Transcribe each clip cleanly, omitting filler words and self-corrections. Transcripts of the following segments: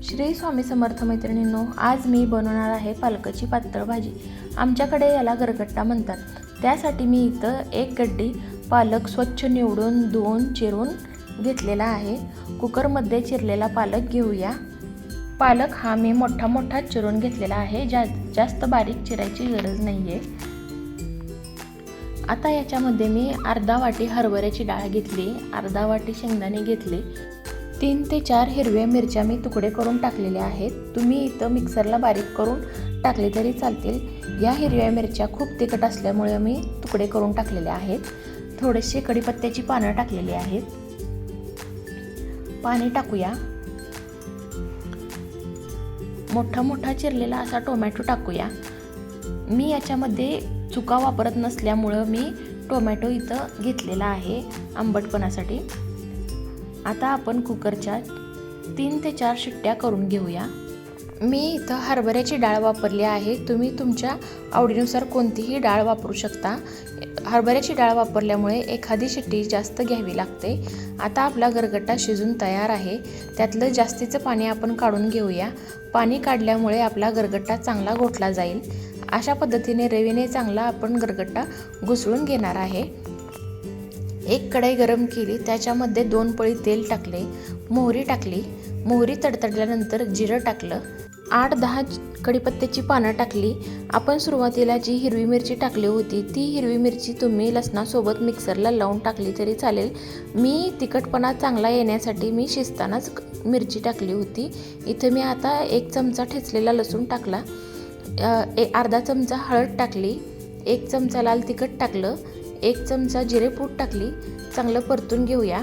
श्री स्वामी समर्थ मैत्रिणींनो, आज मी बनवणार आहे पालकाची पातळ भाजी। आमच्याकडे याला गरगट्टा म्हणतात। त्यासाठी मी इथं एक गड्डी पालक स्वच्छ निवडून धुवून चिरून घेतलेला आहे। कुकरमध्ये चिरलेला पालक घेऊया। पालक हा मी मोठा मोठा चिरून घेतलेला आहे, जास्त बारीक चिरायची गरज नाहीये। आता याच्यामध्ये मी अर्धा वाटी हरभऱ्याची डाळ घेतली, अर्धा वाटी शेंगदाणे घेतले, 3 ते 4 हिरव्या मिरच्या मी तुकडे करून टाकलेल्या आहेत। तुम्ही इथं मिक्सरला बारीक करून टाकले तरी चालतील। या हिरव्या मिरच्या खूप तिखट असल्यामुळे मी तुकडे करून टाकलेले आहेत। थोडेसे कढीपत्त्याची पानं टाकलेली आहेत। पाणी टाकूया। मोठा मोठा चिरलेला असा टोमॅटो टाकूया। मी याच्यामध्ये चुका वापरत नसल्यामुळे मी टोमॅटो इथं घेतलेला आहे आंबटपणासाठी। आता आपण कुकरच्या 3 ते 4 शिट्ट्या करून घेऊया। मी इथं हरभऱ्याची डाळ वापरली आहे। तुम्ही तुमच्या आवडीनुसार कोणतीही डाळ वापरू शकता। हरभऱ्याची डाळ वापरल्यामुळे एखादी शिट्टी जास्त घ्यावी लागते। आता आपला गरगट्टा शिजून तयार आहे। त्यातलं जास्तीचं पाणी आपण काढून घेऊया। पाणी काढल्यामुळे आपला गरगट्टा चांगला घोटला जाईल। अशा पद्धतीने रवीने चांगला आपण गरगट्टा घुसळून घेणार आहे। एक कढई गरम केली, त्याच्यामध्ये 2 पळी तेल टाकले, मोहरी टाकली, मोहरी तडतडल्यानंतर जिरं टाकलं, 8-10 कढीपत्त्याची पानं टाकली। आपण सुरुवातीला जी हिरवी मिरची टाकली होती ती हिरवी मिरची तुम्ही लसणासोबत मिक्सरला लावून टाकली तरी चालेल। मी तिखटपणा चांगला येण्यासाठी मी शिजतानाच मिरची टाकली होती। इथं मी आता 1 चमचा ठेचलेला लसूण टाकला, अर्धा चमचा हळद टाकली, 1 चमचा लाल तिखट टाकलं, 1 चमचा जिरेपूड टाकली। चांगलं परतून घेऊया।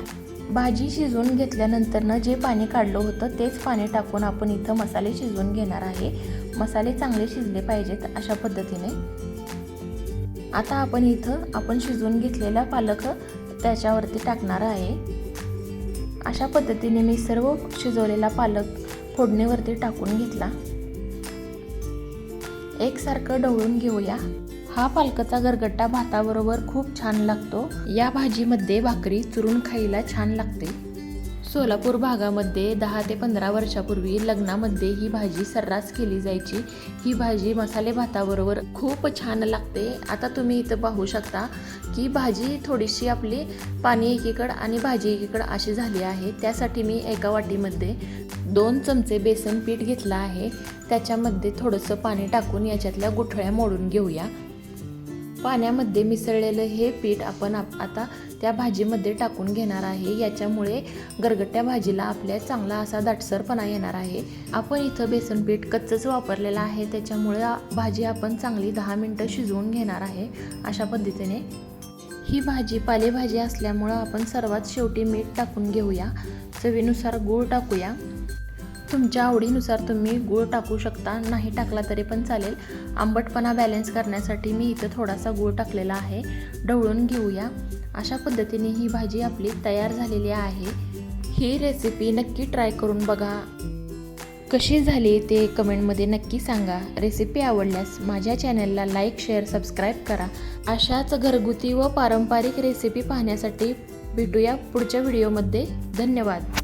भाजी शिजवून घेतल्यानंतर जे पाणी काढलं होतं तेच पाणी टाकून आपण इथं मसाले शिजवून घेणार आहे। मसाले चांगले शिजले पाहिजेत अशा पद्धतीने। आता आपण शिजवून घेतलेला पालक त्याच्यावरती टाकणार आहे। अशा पद्धतीने मी सर्व शिजवलेला पालक फोडणीवरती टाकून घेतला। एकसारखं ढवळून घेऊया। हा पालकाचा गरगट्टा भाताबरोबर खूप छान लागतो। या भाजीमध्ये भाकरी चुरून खायला छान लागते। सोलापूर भागामध्ये 10 ते 15 वर्षापूर्वी लग्नामध्ये ही भाजी सर्रास केली जायची। ही भाजी मसाले भाताबरोबर खूप छान लागते। आता तुम्ही इथं पाहू शकता की भाजी थोडीशी आपली पाणी एकीकडं आणि भाजी एकीकडं अशी झाली आहे। त्यासाठी मी एका वाटीमध्ये 2 चमचे बेसन पीठ घेतलं आहे। त्याच्यामध्ये थोडंसं पाणी टाकून याच्यातल्या गुठळ्या मोडून घेऊया। पाण्यामध्ये मिसळलेलं हे पीठ आपण आता त्या भाजीमध्ये टाकून घेणार आहे। याच्यामुळे गरगट्ट्या भाजीला आपल्या चांगला असा दाटसरपणा येणार आहे। आपण इथं बेसन पीठ कच्चंच वापरलेलं आहे, त्याच्यामुळे भाजी आपण चांगली 10 मिनिटं शिजवून घेणार आहे। अशा पद्धतीने ही भाजी पालेभाजी असल्यामुळं आपण सर्वात शेवटी मीठ टाकून घेऊया। चवीनुसार गूळ टाकूया। तुमच्या आवडीनुसार तुम्ही गूळ टाकू शकता, नाही टाकला तरी पण चालेल। आंबटपणा बॅलन्स करण्यासाठी मी इथं थोडासा गूळ टाकलेला आहे। ढवळून घेऊया। अशा पद्धतीने ही भाजी आपली तयार झालेली आहे। ही रेसिपी नक्की ट्राय करून बघा। कशी झाली ते कमेंटमध्ये नक्की सांगा। रेसिपी आवडल्यास माझ्या चॅनलला लाईक, शेअर, सबस्क्राईब करा। अशाच घरगुती व पारंपरिक रेसिपी पाहण्यासाठी भेटूया पुढच्या व्हिडिओमध्ये। धन्यवाद।